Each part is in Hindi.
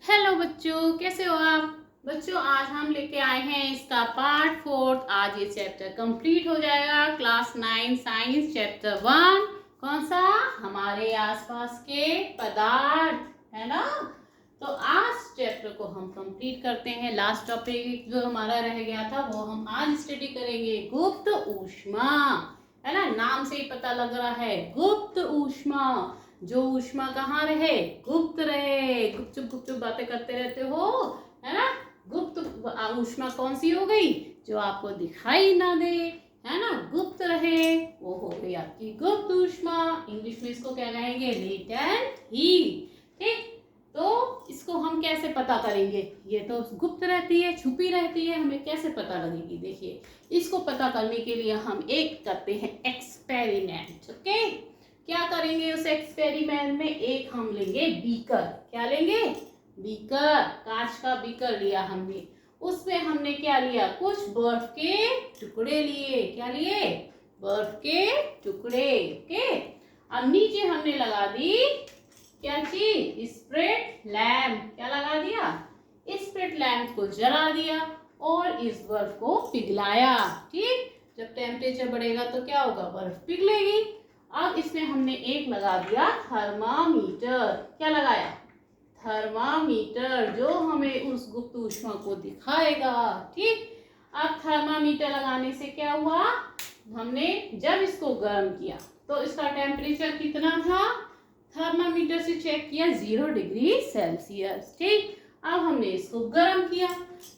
हेलो बच्चों, कैसे हो आप? बच्चों, आज हम लेके आए हैं इसका पार्ट 4। आज ये चैप्टर कंप्लीट हो जाएगा। Class 9 science chapter 1। कौन सा? हमारे आसपास के पदार्थ, है ना। तो आज चैप्टर को हम कंप्लीट करते हैं। लास्ट टॉपिक जो हमारा रह गया था वो हम आज स्टडी करेंगे। गुप्त ऊष्मा, है ना। नाम से ही पता लग रहा है, गुप्त ऊष्मा। जो ऊष्मा कहाँ रहे? गुप्त रहे। गुपचुप गुपचुप बातें करते रहते हो, है ना। गुप्त ऊष्मा कौन सी हो गई? जो आपको दिखाई ना दे, है ना, गुप्त रहे, वो हो गई आपकी गुप्त ऊष्मा। इंग्लिश में इसको क्या कहेंगे? Latent heat. ठीक, तो इसको हम कैसे पता करेंगे? ये तो गुप्त रहती है, छुपी रहती है, हमें कैसे पता लगेगी? देखिए, इसको पता करने के लिए हम एक करते हैं एक्सपेरिमेंट। ओके, क्या करेंगे उस एक्सपेरिमेंट में? एक हम लेंगे बीकर। क्या लेंगे? बीकर। कांच का बीकर लिया हमने। उसमें हमने क्या लिया? कुछ बर्फ के टुकड़े लिए। क्या लिए? बर्फ के टुकड़े। ओके, अब नीचे हमने लगा दी क्या चीज? Spirit lamp. क्या लगा दिया? स्प्रिट लैम्प को जला दिया और इस बर्फ को पिघलाया। ठीक, जब टेम्परेचर बढ़ेगा तो क्या होगा? बर्फ पिघलेगी। अब इसमें हमने एक लगा दिया थर्मामीटर। क्या लगाया? थर्मामीटर, जो हमें उस गुप्त ऊष्मा को दिखाएगा। ठीक, अब थर्मामीटर लगाने से क्या हुआ? हमने जब इसको गर्म किया तो इसका टेम्परेचर कितना था? थर्मामीटर से चेक किया 0 डिग्री सेल्सियस। ठीक, अब हमने इसको गर्म किया।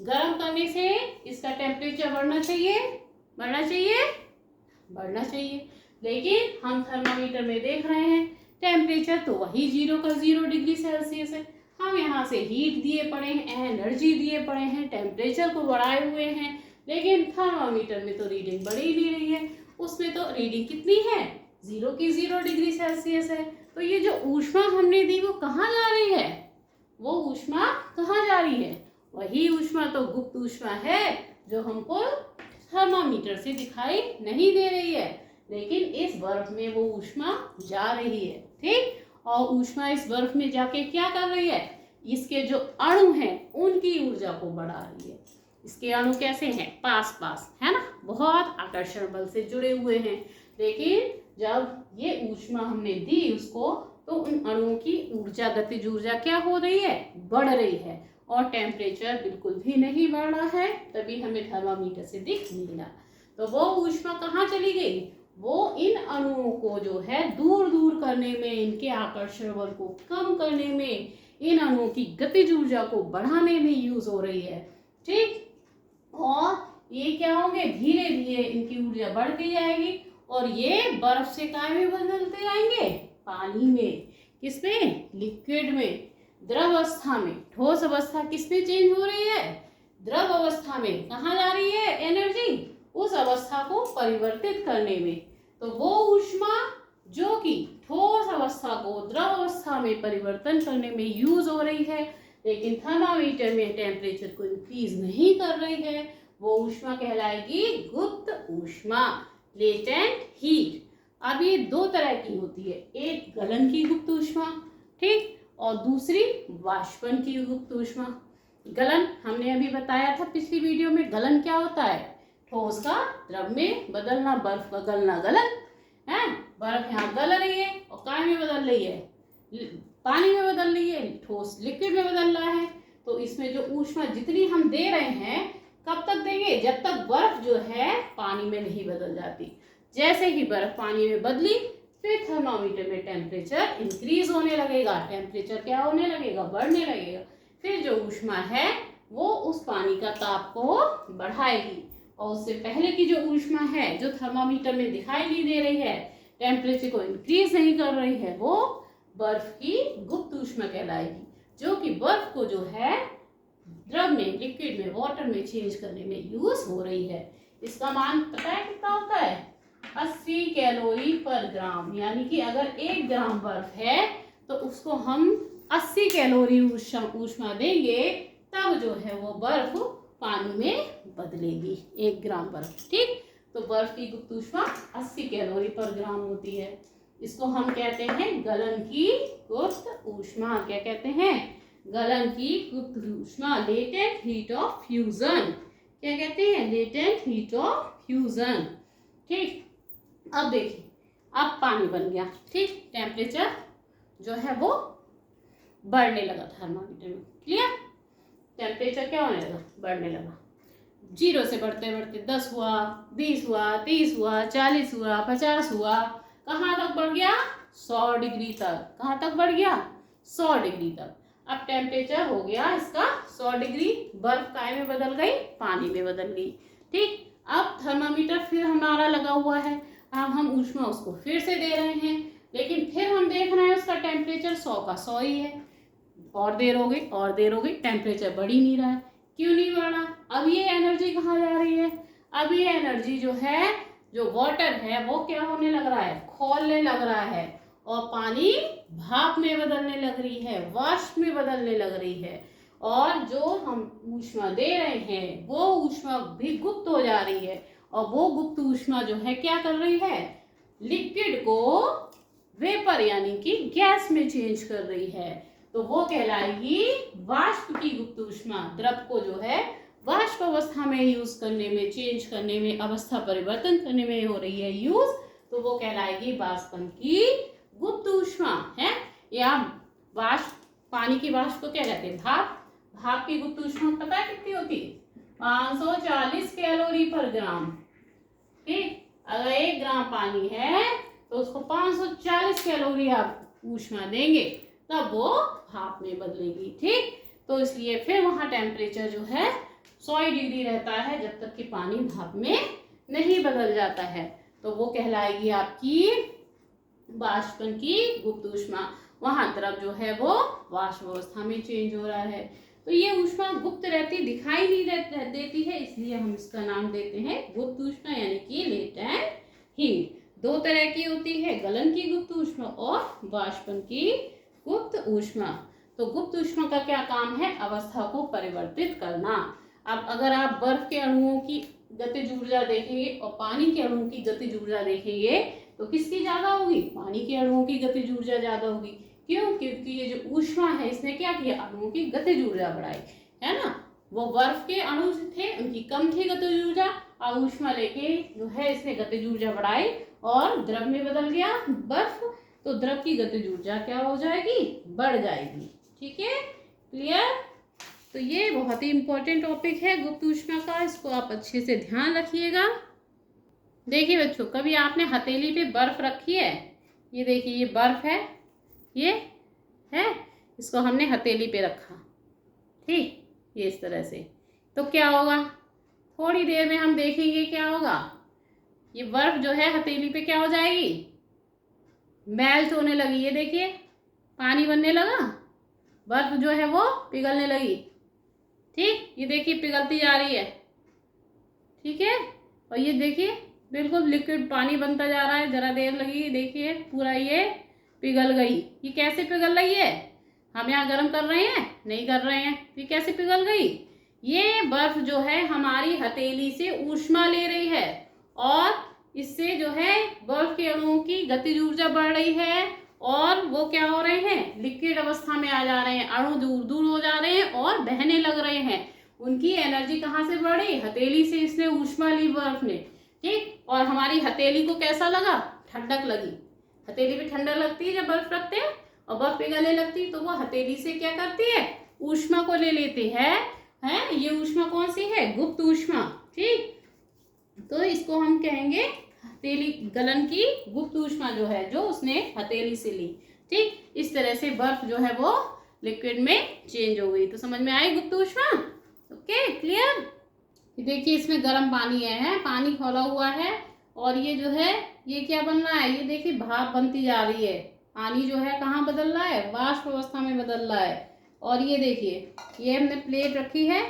गर्म करने से इसका टेम्परेचर बढ़ना चाहिए, बढ़ना चाहिए, बढ़ना चाहिए। लेकिन हम थर्मामीटर में देख रहे हैं टेम्परेचर तो वही 0 का 0 डिग्री सेल्सियस है। हम यहाँ से हीट दिए पड़े हैं, एनर्जी दिए पड़े हैं, टेम्परेचर को बढ़ाए हुए हैं, लेकिन थर्मामीटर में तो रीडिंग बढ़ ही नहीं रही है। उसमें तो रीडिंग कितनी है? 0 की 0 डिग्री सेल्सियस है। तो ये जो ऊष्मा हमने दी वो कहाँ जा रही है? वो ऊष्मा कहाँ जा रही है? वही ऊष्मा तो गुप्त ऊष्मा है जो हमको थर्मामीटर से दिखाई नहीं दे रही है, लेकिन इस बर्फ में वो ऊष्मा जा रही है। ठीक, और ऊष्मा इस बर्फ में जाके क्या कर रही है? इसके जो अणु हैं उनकी ऊर्जा को बढ़ा रही है। इसके अणु कैसे हैं? पास पास, है ना, बहुत आकर्षण बल से जुड़े हुए हैं। लेकिन जब ये ऊष्मा हमने दी उसको तो उन अणुओं की ऊर्जा, गतिज ऊर्जा क्या हो रही है? बढ़ रही है। और टेम्परेचर बिल्कुल भी नहीं बढ़ रहा है, तभी हमें थर्मामीटर से दिख नहीं रहा। तो वो ऊष्मा कहाँ चली गई? वो इन अणुओं को जो है दूर दूर करने में, इनके आकर्षण बल को कम करने में, इन अणुओं की गतिज ऊर्जा को बढ़ाने में यूज हो रही है। ठीक, और ये क्या होंगे? धीरे धीरे इनकी ऊर्जा बढ़ती जाएगी और ये बर्फ से काय में बदलते जाएंगे? पानी में। किसमें? लिक्विड में, द्रव अवस्था में। ठोस अवस्था किसमें चेंज हो रही है? द्रव अवस्था में। कहाँ जा रही है एनर्जी? उस अवस्था को परिवर्तित करने में। तो वो ऊष्मा जो कि ठोस अवस्था को द्रव अवस्था में परिवर्तन करने में यूज हो रही है, लेकिन थर्मामीटर में टेम्परेचर को इंक्रीज नहीं कर रही है, वो ऊष्मा कहलाएगी गुप्त ऊष्मा, लेटेंट हीट। अब ये दो तरह की होती है, एक गलन की गुप्त ऊष्मा, ठीक, और दूसरी वाष्पन की गुप्त ऊष्मा। गलन हमने अभी बताया था पिछली वीडियो में। गलन क्या होता है? ठोस का द्रव में बदलना, बर्फ का गलना गलन है। बर्फ यहाँ गल रही है और काय में बदल रही है? पानी में बदल रही है, ठोस लिक्विड में बदल रहा है। तो इसमें जो ऊष्मा जितनी हम दे रहे हैं, कब तक देंगे? जब तक बर्फ जो है पानी में नहीं बदल जाती। जैसे ही बर्फ पानी में बदली, फिर थर्मामीटर में टेम्परेचर इंक्रीज होने लगेगा। टेम्परेचर क्या होने लगेगा? बढ़ने लगेगा। फिर जो ऊष्मा है वो उस पानी का ताप को बढ़ाएगी, और उससे पहले की जो ऊष्मा है जो थर्मामीटर में दिखाई नहीं दे रही है, टेम्परेचर को इंक्रीज नहीं कर रही है, वो बर्फ की गुप्त ऊष्मा कहलाएगी, जो कि बर्फ को जो है द्रव में, लिक्विड में, वाटर में चेंज करने में यूज हो रही है। इसका मान पता है कितना होता है? 80 कैलोरी पर ग्राम। यानी कि अगर 1 ग्राम बर्फ है तो उसको हम 80 कैलोरी ऊष्मा देंगे, तब जो है वो बर्फ पानी में बदलेगी। 1 ग्राम बर्फ। ठीक, तो बर्फ की गुप्त ऊष्मा 80 कैलोरी पर ग्राम होती है। इसको हम कहते हैं गलन की गुप्त ऊष्मा। क्या कहते हैं? गलन की गुप्त ऊष्मा, लेटेंट हीट ऑफ फ्यूजन। क्या कहते हैं? Latent heat of fusion. ठीक, अब देखिए, अब पानी बन गया। ठीक, टेम्परेचर जो है वो बढ़ने लगा थर्मामीटर में। क्लियर? टेम्परेचर क्या होने लगा? बढ़ने लगा। 0 से बढ़ते बढ़ते 10 हुआ, 20 हुआ, 30 हुआ, 40 हुआ, 50 हुआ, कहाँ तक बढ़ गया? 100 डिग्री तक। कहाँ तक बढ़ गया? 100 डिग्री तक। अब टेम्परेचर हो गया इसका 100 डिग्री। बर्फ काय में बदल गई? पानी में बदल गई। ठीक, अब थर्मामीटर फिर हमारा लगा हुआ है। अब हम ऊष्मा उसको फिर से दे रहे हैं, लेकिन फिर हम देख रहे हैं उसका टेम्परेचर 100 का 100 ही है। और देर हो गई, और देर हो गई, टेम्परेचर बढ़ ही नहीं रहा है। क्यों नहीं बढ़ा? अब ये एनर्जी कहाँ जा रही है? अब ये एनर्जी जो है, जो वाटर है, वो क्या होने लग रहा है? खौलने लग रहा है, और पानी भाप में बदलने लग रही है, वाष्प में बदलने लग रही है। और जो हम ऊष्मा दे रहे हैं वो ऊष्मा भी गुप्त हो जा रही है, और वो गुप्त ऊष्मा जो है क्या कर रही है? लिक्विड को वेपर यानी कि गैस में चेंज कर रही है। तो वो कहलाएगी वाष्प की गुप्त ऊष्मा। द्रव को जो है वाष्प अवस्था में यूज करने में, चेंज करने में, अवस्था परिवर्तन करने में हो रही है यूज, तो वो कहलाएगी वाष्पन की गुप्त ऊष्मा है। या वाष्प, पानी की वाष्प को क्या कहते हैं? भाप। भाप की गुप्त ऊष्मा पता है कितनी होती है? 540 कैलोरी पर ग्राम। ठीक, अगर 1 ग्राम पानी है तो उसको 540 कैलोरी आप ऊष्मा देंगे, तब वो भाप में बदलेगी। ठीक, तो इसलिए फिर वहां टेम्परेचर जो है 100 डिग्री रहता है, जब तक कि पानी भाप में नहीं बदल जाता है। तो वो कहलाएगी आपकी वाष्पन की गुप्त ऊष्मा। वहां द्रव जो है वो वाष्प अवस्था में चेंज हो रहा है। तो ये ऊष्मा गुप्त रहती, दिखाई नहीं देती है, इसलिए हम इसका नाम देते हैं गुप्त ऊष्मा यानी कि लेटेंट हीट। 2 तरह की होती है, गलन की गुप्त ऊष्मा और वाष्पन की गुप्त ऊष्मा। तो गुप्त ऊष्मा का क्या काम है? अवस्था को परिवर्तित करना। अब अगर आप बर्फ के अणुओं की गतिज ऊर्जा देखेंगे और पानी के अणुओं की गतिज ऊर्जा देखेंगे, तो किसकी ज्यादा होगी? पानी के अणुओं की गतिज ऊर्जा ज्यादा होगी। क्यों? क्योंकि ये जो ऊष्मा है इसने क्या किया? अणुओं की गतिज ऊर्जा बढ़ाई, है ना। वो बर्फ के अणु थे, उनकी कम थी गतिज ऊर्जा, और ऊष्मा लेके जो है इसने गतिज ऊर्जा बढ़ाई और द्रव में बदल गया बर्फ, तो द्रव की गतिज ऊर्जा क्या हो जाएगी? बढ़ जाएगी। ठीक है, क्लियर? तो ये बहुत ही इंपॉर्टेंट टॉपिक है गुप्त ऊष्मा का, इसको आप अच्छे से ध्यान रखिएगा। देखिए बच्चों, कभी आपने हथेली पे बर्फ रखी है? ये देखिए, ये बर्फ है, ये है, इसको हमने हथेली पे रखा। ठीक, ये इस तरह से, तो क्या होगा? थोड़ी देर में हम देखेंगे क्या होगा। ये बर्फ जो है हथेली पे क्या हो जाएगी? मेल्ट होने लगी। ये देखिए, पानी बनने लगा, बर्फ जो है वो पिघलने लगी। ठीक, ये देखिए पिघलती जा रही है। ठीक है, और ये देखिए बिल्कुल लिक्विड पानी बनता जा रहा है। जरा देर लगी, देखिए पूरा ये पिघल गई। ये कैसे पिघल रही है? हम यहाँ गर्म कर रहे हैं? नहीं कर रहे हैं। ये कैसे पिघल गई? ये बर्फ जो है हमारी हथेली से ऊष्मा ले रही है, और इससे जो है बर्फ के अणुओं की गतिज ऊर्जा बढ़ रही है, और वो क्या हो रहे हैं? लिक्विड अवस्था में आ जा रहे हैं, अणु दूर दूर हो जा रहे हैं और बहने लग रहे हैं। उनकी एनर्जी कहाँ से बढ़ी? हथेली से इसने ऊष्मा ली बर्फ ने। ठीक, और हमारी हथेली को कैसा लगा? ठंडक लगी। हथेली पे ठंडक लगती है जब बर्फ रखते हैं, और बर्फ पिघलने लगती, तो वो हथेली से क्या करती है? ऊष्मा को ले लेती है। ये ऊष्मा कौन सी है? गुप्त ऊष्मा। ठीक, तो इसको हम कहेंगे हथेली गलन की गुप्त ऊष्मा जो है, जो उसने हथेली से ली। ठीक, इस तरह से बर्फ जो है वो लिक्विड में चेंज हो गई। तो समझ में आई गुप्त ऊष्मा? Okay, clear? देखिए इसमें गर्म पानी है, पानी खौला हुआ है, और ये जो है ये क्या बन रहा है? ये देखिए भाप बनती जा रही है। पानी जो है कहाँ बदल रहा है? वाष्प अवस्था में बदल रहा है। और ये देखिए, ये हमने प्लेट रखी है,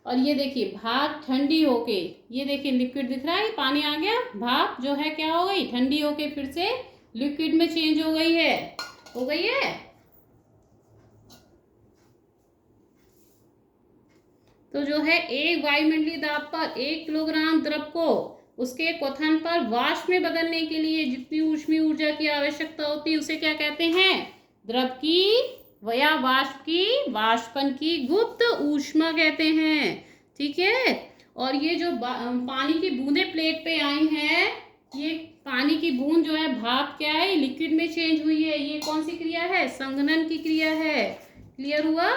और ये देखिए भाप ठंडी होके, ये देखिए लिक्विड दिख रहा है, पानी आ गया, भाप जो है क्या हो गई? ठंडी होके फिर से लिक्विड में चेंज हो गई है। हो गई है। तो जो है एक वायुमंडलीय दाब पर 1 किलोग्राम द्रव को उसके क्वथन पर वाष्प में बदलने के लिए जितनी ऊष्मीय ऊर्जा की आवश्यकता होती है उसे क्या कहते हैं? द्रव की या वाष्पन की गुप्त ऊष्मा कहते हैं। ठीक है, और ये जो पानी की बूंदें प्लेट पे आई हैं, ये पानी की बूंद जो है भाप क्या है, लिक्विड में चेंज हुई है। ये कौन सी क्रिया है, संघनन की क्रिया है। क्लियर हुआ।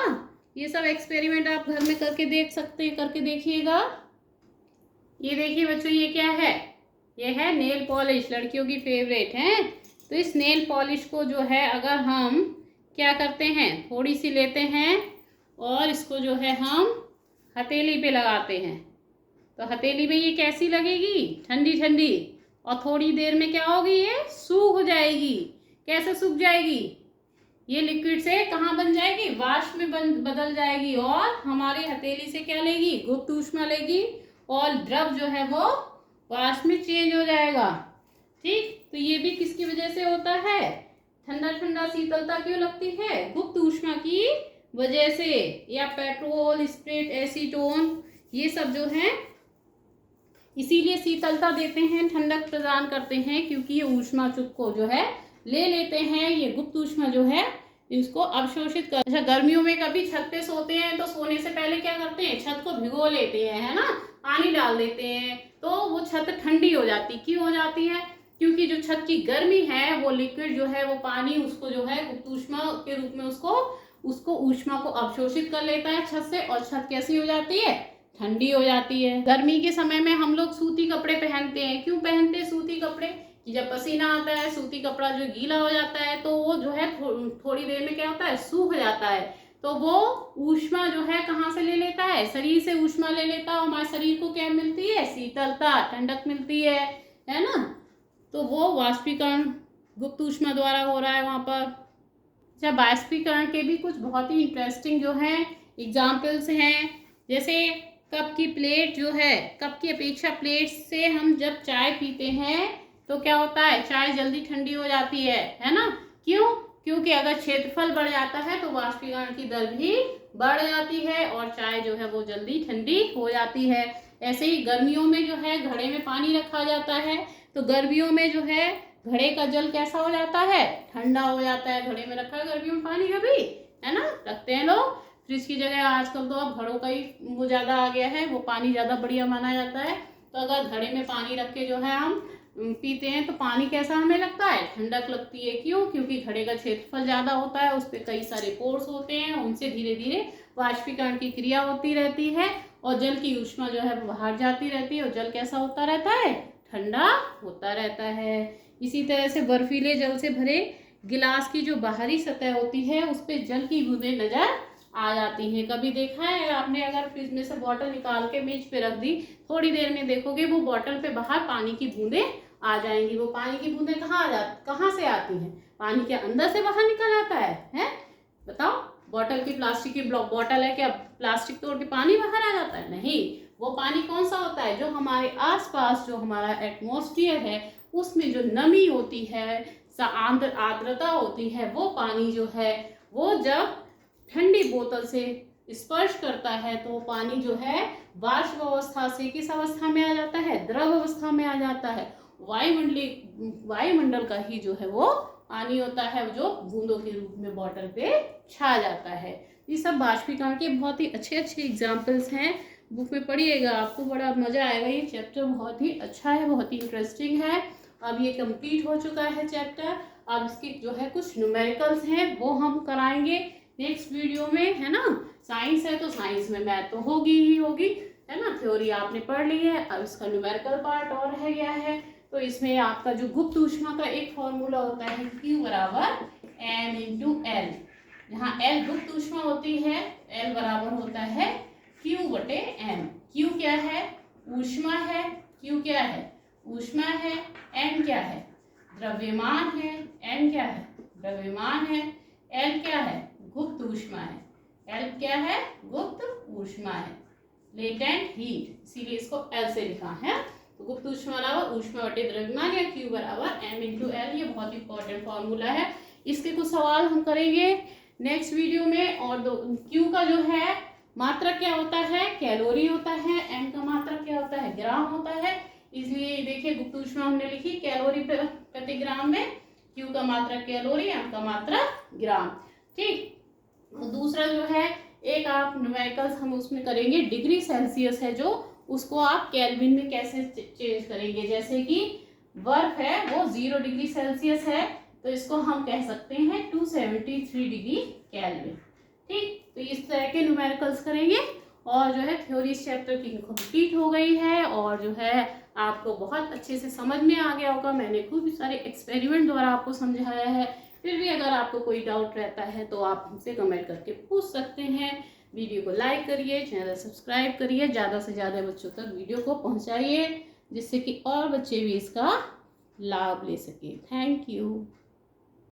ये सब एक्सपेरिमेंट आप घर में करके देख सकते हैं, करके देखिएगा। ये देखिए बच्चों, ये क्या है, ये है नेल पॉलिश, लड़कियों की फेवरेट है। तो इस नेल पॉलिश को जो है अगर हम क्या करते हैं, थोड़ी सी लेते हैं और इसको जो है हम हथेली पे लगाते हैं, तो हथेली में ये कैसी लगेगी, ठंडी ठंडी, और थोड़ी देर में क्या होगी, ये सूख जाएगी। कैसे सूख जाएगी, ये लिक्विड से कहाँ बन जाएगी, वाष्प में बदल जाएगी, और हमारी हथेली से क्या लेगी, गुप्त ऊष्मा लेगी, और द्रव जो है वो वाष्प में चेंज हो जाएगा। ठीक, तो ये भी किसकी वजह से होता है, ठंडा ठंडा शीतलता क्यों लगती है, गुप्त ऊष्मा की वजह से। या पेट्रोल, स्प्रिट, एसीटोन, ये सब जो है इसीलिए शीतलता देते हैं, ठंडक प्रदान करते हैं, क्योंकि ये ऊष्मा को जो है ले लेते हैं, ये गुप्त ऊष्मा जो है इसको अवशोषित कर। अच्छा, गर्मियों में कभी छत पे सोते हैं तो सोने से पहले क्या करते हैं, छत को भिगो लेते हैं, है ना, पानी डाल देते हैं, तो वो छत ठंडी हो जाती। क्यों हो जाती है, क्योंकि जो छत की गर्मी है वो लिक्विड जो है वो पानी उसको जो है गुप्त ऊष्मा के रूप में उसको ऊष्मा को अवशोषित कर लेता है छत से, और छत कैसी हो जाती है, ठंडी हो जाती है। गर्मी के समय में हम लोग सूती कपड़े पहनते हैं। क्यों पहनते हैं सूती कपड़े, कि जब पसीना आता है, सूती कपड़ा जो गीला हो जाता है, तो वो जो है थोड़ी देर में क्या होता है, सूख जाता है, तो वो ऊष्मा जो है कहाँ से ले लेता है, शरीर से ऊष्मा ले लेता है। हमारे शरीर को क्या मिलती है, शीतलता, ठंडक मिलती है ना। तो वो वाष्पीकरण गुप्त ऊष्मा द्वारा हो रहा है वहाँ पर। अच्छा, वाष्पीकरण के भी कुछ बहुत ही इंटरेस्टिंग जो है एग्जाम्पल्स हैं। जैसे कप की प्लेट जो है, कप की अपेक्षा प्लेट से हम जब चाय पीते हैं तो क्या होता है, चाय जल्दी ठंडी हो जाती है ना। क्यों, क्योंकि अगर क्षेत्रफल बढ़ जाता है तो वाष्पीकरण की दर भी बढ़ जाती है और चाय जो है वो जल्दी ठंडी हो जाती है। ऐसे ही गर्मियों में जो है घड़े में पानी रखा जाता है, तो गर्मियों में जो है घड़े का जल कैसा हो जाता है, ठंडा हो जाता है। घड़े में रखा है गर्मियों में पानी कभी, है ना, रखते हैं लोग। फ्रिज की जगह आजकल तो अब घड़ों का ही वो ज़्यादा आ गया है, वो पानी ज़्यादा बढ़िया माना जाता है। तो अगर घड़े में पानी रख के जो है हम पीते हैं तो पानी कैसा हमें लगता है, ठंडक लगती है। क्यों, क्योंकि घड़े का क्षेत्रफल ज़्यादा होता है, उस पर कई सारे पोर्स होते हैं, उनसे धीरे धीरे वाष्पीकरण की क्रिया होती रहती है और जल की ऊष्मा जो है वो बाहर जाती रहती है और जल कैसा होता रहता है, ठंडा होता रहता है। इसी तरह से बर्फीले जल से भरे गिलास की जो बाहरी सतह होती है उस पर जल की बूंदें नजर आ जाती हैं। कभी देखा है आपने, अगर फ्रिज में से बॉटल निकाल के मेज पे रख दी, थोड़ी देर में देखोगे वो बॉटल पे बाहर पानी की बूंदें आ जाएंगी। वो पानी की बूंदें कहाँ से आती हैं, पानी के अंदर से बाहर निकल आता है? बताओ, बॉटल की प्लास्टिक की बॉटल है, क्या प्लास्टिक तोड़ के पानी बाहर आ जाता है? नहीं, वो पानी कौन सा होता है, जो हमारे आसपास जो हमारा एटमॉस्फेयर है उसमें जो नमी होती है, आर्द्रता होती है, वो पानी जो है वो जब ठंडी बोतल से स्पर्श करता है तो पानी जो है वाष्प अवस्था से किस अवस्था में आ जाता है, द्रव अवस्था में आ जाता है। वायुमंडल का ही जो है वो पानी होता है, जो बूंदों के रूप में बॉटल पे छा जाता है। ये सब वाष्पीकरण के बहुत ही अच्छे अच्छे एग्जाम्पल्स हैं, बुक में पढ़िएगा, आपको बड़ा मजा आएगा। ये चैप्टर बहुत ही अच्छा है, बहुत ही इंटरेस्टिंग है। अब ये कंप्लीट हो चुका है चैप्टर। अब इसके जो है कुछ न्यूमेरिकल्स हैं वो हम कराएंगे नेक्स्ट वीडियो में, है ना। साइंस है तो साइंस में मैथ तो होगी ही होगी, है ना। थ्योरी आपने पढ़ ली है, अब इसका न्यूमेरिकल पार्ट और रह गया है। तो इसमें आपका जो गुप्त ऊष्मा का एक फॉर्मूला होता है Q बराबर m इंटू एल। जहाँ L गुप्त ऊष्मा होती है, L बराबर होता है Q बटे m। Q क्या है, ऊष्मा है। Q क्या है, ऊष्मा है। m क्या है, द्रव्यमान है। n क्या है, द्रव्यमान है। L क्या है, गुप्त ऊष्मा है। L क्या है, गुप्त ऊष्मा है, लेटेंट हीट, इसीलिए इसको L से लिखा है। तो गुप्त ऊष्मा बराबर ऊष्मा बटे द्रव्यमान या Q बराबर m इंटू एल। ये बहुत इंपॉर्टेंट फॉर्मूला है। इसके कुछ सवाल हम करेंगे नेक्स्ट वीडियो में। और Q का जो है मात्रक क्या होता है, कैलोरी होता है। m का मात्रक क्या होता है, ग्राम होता है। इसलिए देखिए गुप्त ऊष्मा हमने लिखी कैलोरी प्रति ग्राम में, Q का मात्रक कैलोरी, m का मात्रक ग्राम। ठीक, दूसरा जो है एक आप न्यूमेरिकल्स हम उसमें करेंगे, डिग्री सेल्सियस है जो, उसको आप केल्विन में कैसे चेंज करेंगे। जैसे कि बर्फ है वो 0 डिग्री सेल्सियस है, तो इसको हम कह सकते हैं 273 डिग्री केल्विन। ठीक, तो इस तरह के न्यूमेरिकल्स करेंगे। और जो है थ्योरी इस चैप्टर की कंप्लीट हो गई है, और जो है आपको बहुत अच्छे से समझ में आ गया होगा। मैंने खूब सारे एक्सपेरिमेंट द्वारा आपको समझाया है। फिर भी अगर आपको कोई डाउट रहता है तो आप हमसे कमेंट करके पूछ सकते हैं। वीडियो को लाइक करिए, चैनल सब्सक्राइब करिए, ज़्यादा से ज़्यादा बच्चों तक वीडियो को पहुंचाइए, जिससे कि और बच्चे भी इसका लाभ ले सकें। Thank you.